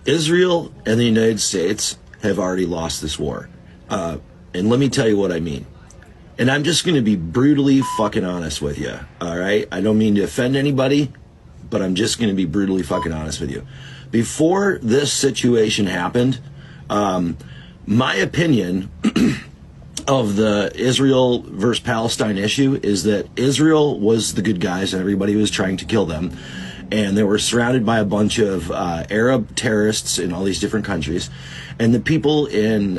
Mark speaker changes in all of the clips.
Speaker 1: Israel and the United States have already lost this war. And let me tell you what I mean. And I'm just going to be brutally fucking honest with you, all right? I don't mean to offend anybody, but I'm just going to be brutally fucking honest with you. Before this situation happened, my opinion of the Israel versus Palestine issue is that Israel was the good guys and everybody was trying to kill them. And they were surrounded by a bunch of Arab terrorists in all these different countries. And the people in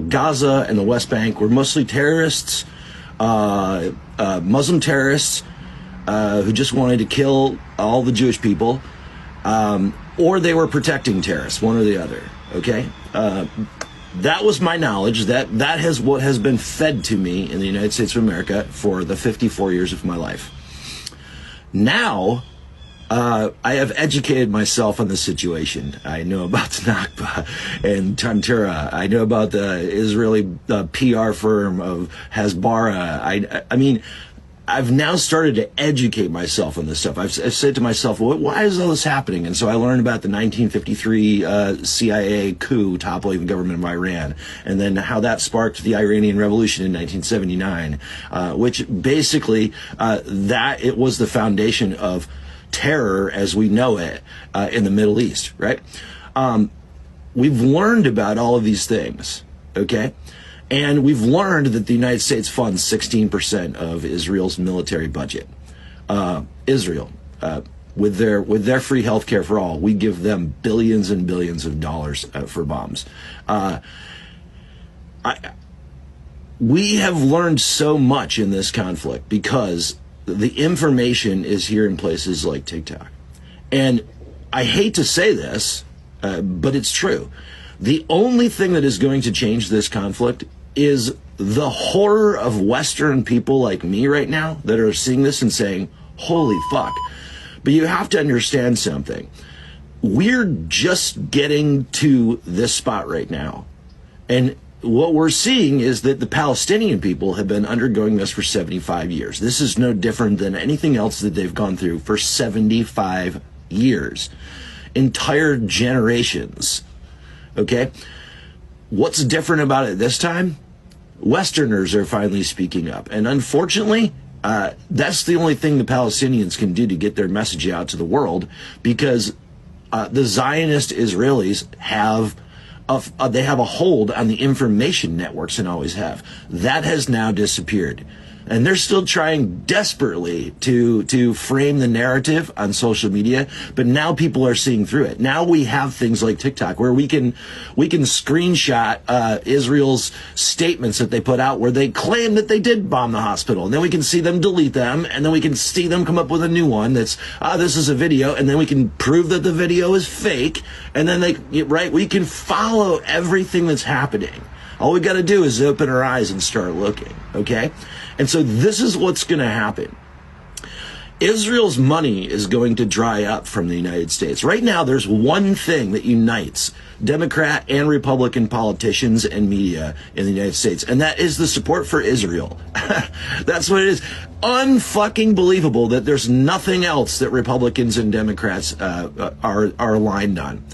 Speaker 1: Gaza and the West Bank were mostly terrorists, Muslim terrorists, who just wanted to kill all the Jewish people, or they were protecting terrorists, one or the other, okay? That was my knowledge. That has what has been fed to me in the United States of America for the 54 years of my life. Now, I have educated myself on the situation. I know about the Nakba and Tantura. I know about the Israeli PR firm of Hasbara. I mean, I've now started to educate myself on this stuff. I've said to myself, well, why is all this happening? And so I learned about the 1953 CIA coup toppling the government of Iran, and then how that sparked the Iranian Revolution in 1979, which basically that it was the foundation of terror as we know it in the Middle East, right? We've learned about all of these things, okay? And we've learned that the United States funds 16% of Israel's military budget. Israel, with their free health care for all, we give them billions and billions of dollars for bombs. We have learned so much in this conflict because the information is here in places like TikTok. And I hate to say this, but it's true. The only thing that is going to change this conflict is the horror of Western people like me right now that are seeing this and saying, holy fuck. But you have to understand something. We're just getting to this spot right now. And what we're seeing is that the Palestinian people have been undergoing this for 75 years. This is no different than anything else that they've gone through for 75 years. Entire generations. Okay? What's different about it this time? Westerners are finally speaking up. And unfortunately, that's the only thing the Palestinians can do to get their message out to the world, because the Zionist Israelis have they have a hold on the information networks and always have. That has now disappeared. And they're still trying desperately to frame the narrative on social media, but now people are seeing through it. Now we have things like TikTok where we can screenshot Israel's statements that they put out where they claim that they did bomb the hospital, and then we can see them delete them, and then we can see them come up with a new one that's this is a video, and then we can prove that the video is fake, and then we can follow everything that's happening. All we got to do is open our eyes and start looking, okay? And so this is what's going to happen. Israel's money is going to dry up from the United States. Right now, there's one thing that unites Democrat and Republican politicians and media in the United States, and that is the support for Israel. That's what it is. Unfucking believable that there's nothing else that Republicans and Democrats are aligned on.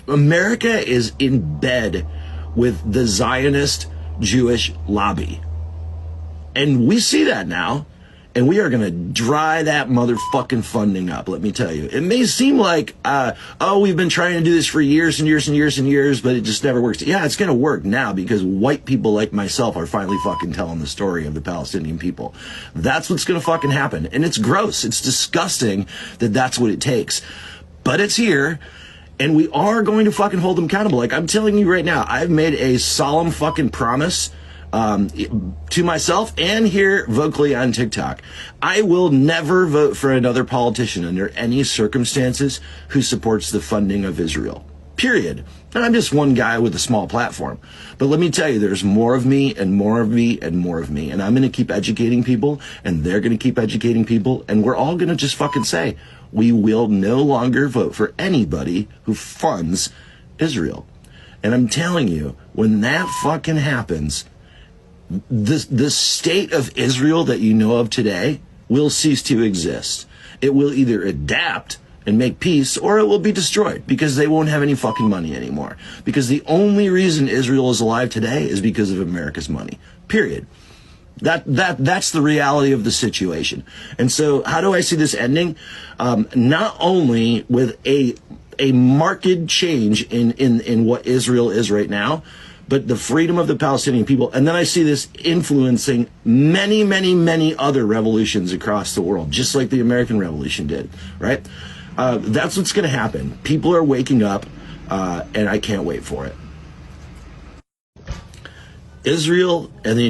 Speaker 1: America is in bed with the Zionist Jewish lobby. And we see that now, and we are going to dry that motherfucking funding up, let me tell you. It may seem like, we've been trying to do this for years and years and years and years, but it just never works. Yeah, it's going to work now because white people like myself are finally fucking telling the story of the Palestinian people. That's what's going to fucking happen. And it's gross. It's disgusting that that's what it takes. But it's here. And we are going to fucking hold them accountable. Like, I'm telling you right now, I've made a solemn fucking promise to myself and here vocally on TikTok. I will never vote for another politician under any circumstances who supports the funding of Israel. Period. And I'm just one guy with a small platform. But let me tell you, there's more of me and more of me and more of me. And I'm going to keep educating people, and they're going to keep educating people, and we're all going to just fucking say, we will no longer vote for anybody who funds Israel. And I'm telling you, when that fucking happens, the state of Israel that you know of today will cease to exist. It will either adapt and make peace, or it will be destroyed because they won't have any fucking money anymore. Because the only reason Israel is alive today is because of America's money. Period. That's the reality of the situation. And so how do I see this ending? Not only with a marked change in what Israel is right now, but the freedom of the Palestinian people. And then I see this influencing many, many, many other revolutions across the world, just like the American Revolution did, right? That's what's going to happen. People are waking up, and I can't wait for it. Israel and the